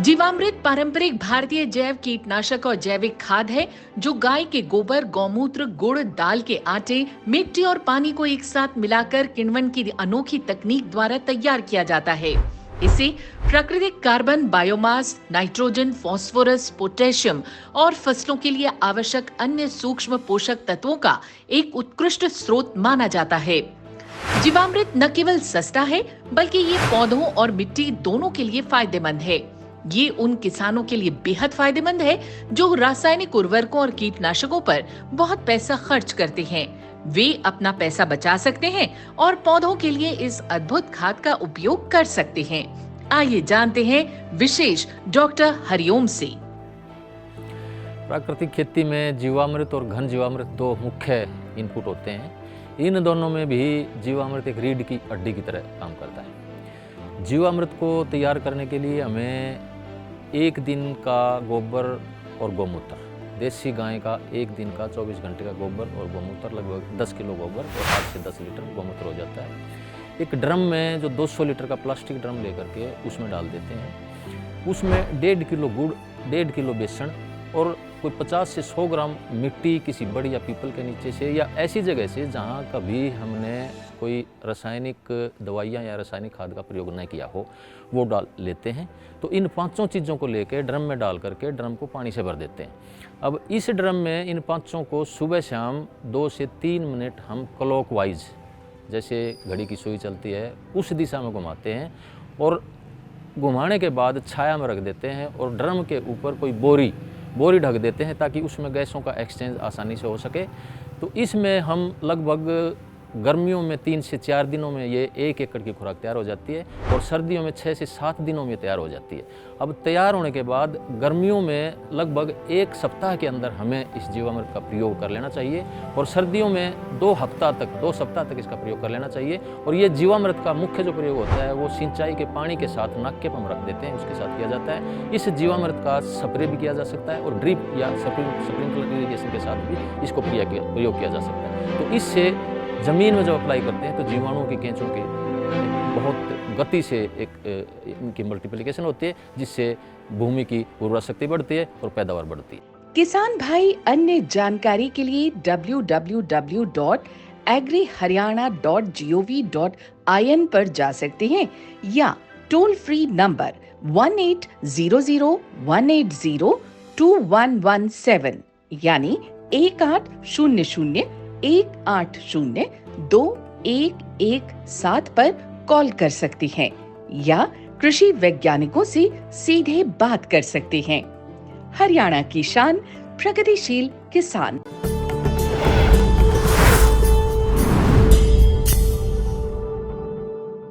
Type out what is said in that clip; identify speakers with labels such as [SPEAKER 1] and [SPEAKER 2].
[SPEAKER 1] जीवामृत पारंपरिक भारतीय जैव कीटनाशक और जैविक खाद है जो गाय के गोबर, गौमूत्र, गुड़, दाल के आटे, मिट्टी और पानी को एक साथ मिलाकर किण्वन की अनोखी तकनीक द्वारा तैयार किया जाता है। इसे प्राकृतिक carbon, biomass, nitrogen, phosphorus, potassium और फसलों के लिए आवश्यक अन्य सूक्ष्म पोषक तत्वों का एक उत्कृष्ट स्रोत माना जाता है। जीवामृत न केवल सस्ता है बल्कि ये पौधों और मिट्टी दोनों के लिए फायदेमंद है। ये उन किसानों के लिए बेहद फायदेमंद है जो रासायनिक उर्वरकों और कीटनाशकों पर बहुत पैसा खर्च करते हैं। वे अपना पैसा बचा सकते हैं और पौधों के लिए इस अद्भुत खाद का उपयोग कर सकते हैं। आइए जानते हैं विशेष डॉक्टर हरिओम से।
[SPEAKER 2] प्राकृतिक खेती में जीवामृत और घन जीवामृत दो मुख्य इनपुट होते हैं। इन दोनों में भी जीवामृत एक रीढ़ की हड्डी की तरह काम करता है। जीवामृत को तैयार करने के लिए हमें एक दिन का गोबर और गौमूत्र, देसी गाय का एक दिन का 24 घंटे का गोबर और गौमूत्र, लगभग 10 किलो गोबर और 8 से 10 लीटर गौमूत्र हो जाता है। एक ड्रम में जो 200 लीटर का प्लास्टिक ड्रम लेकर के उसमें डाल देते हैं। उसमें 1.5 किलो गुड़, 1.5 किलो बेसन और कोई 50 से 100 ग्राम मिट्टी किसी बड़ी या पीपल के नीचे से या ऐसी जगह से जहाँ कभी हमने कोई रासायनिक दवाइयाँ या रासायनिक खाद का प्रयोग न किया हो, वो डाल लेते हैं। तो इन पांचों चीज़ों को लेकर ड्रम में डाल करके ड्रम को पानी से भर देते हैं। अब इस ड्रम में इन पांचों को सुबह शाम 2 से 3 मिनट हम क्लॉकवाइज, जैसे घड़ी की सुई चलती है उस दिशा में घुमाते हैं और घुमाने के बाद छाया में रख देते हैं और ड्रम के ऊपर कोई बोरी ढक देते हैं ताकि उसमें गैसों का एक्सचेंज आसानी से हो सके। तो इसमें हम लगभग गर्मियों में 3 से 4 दिनों में ये 1 एकड़ की खुराक तैयार हो जाती है और सर्दियों में 6 से 7 दिनों में तैयार हो जाती है। अब तैयार होने के बाद गर्मियों में लगभग 1 सप्ताह के अंदर हमें इस जीवामृत का प्रयोग कर लेना चाहिए और सर्दियों में 2 सप्ताह तक इसका प्रयोग कर लेना चाहिए। और ये जीवामृत का मुख्य जो प्रयोग होता है वो सिंचाई के पानी के साथ नाके पर हम रख देते हैं, उसके साथ किया जाता है। इस जीवामृत का स्प्रे भी किया जा सकता है और ड्रिप या स्प्रिंकलर इरीगेशन के साथ भी इसको प्रयोग किया जा सकता है। तो इससे ज़मीन में जब अप्लाई करते हैं तो जीवाणुओं की केंचों की बहुत गति से इनकी मल्टीप्लिकेशन होती है, जिससे भूमि की उर्वरा शक्ति बढ़ती है और पैदावार बढ़ती है।
[SPEAKER 1] किसान भाई अन्य जानकारी के लिए www.agriharyana.gov.in पर जा सकते हैं या टोल फ्री नंबर 1800-180-2117 यानी 1800-180-2117 पर कॉल कर सकते हैं या कृषि वैज्ञानिकों से सीधे बात कर सकते हैं। हरियाणा की शान, प्रगतिशील किसान।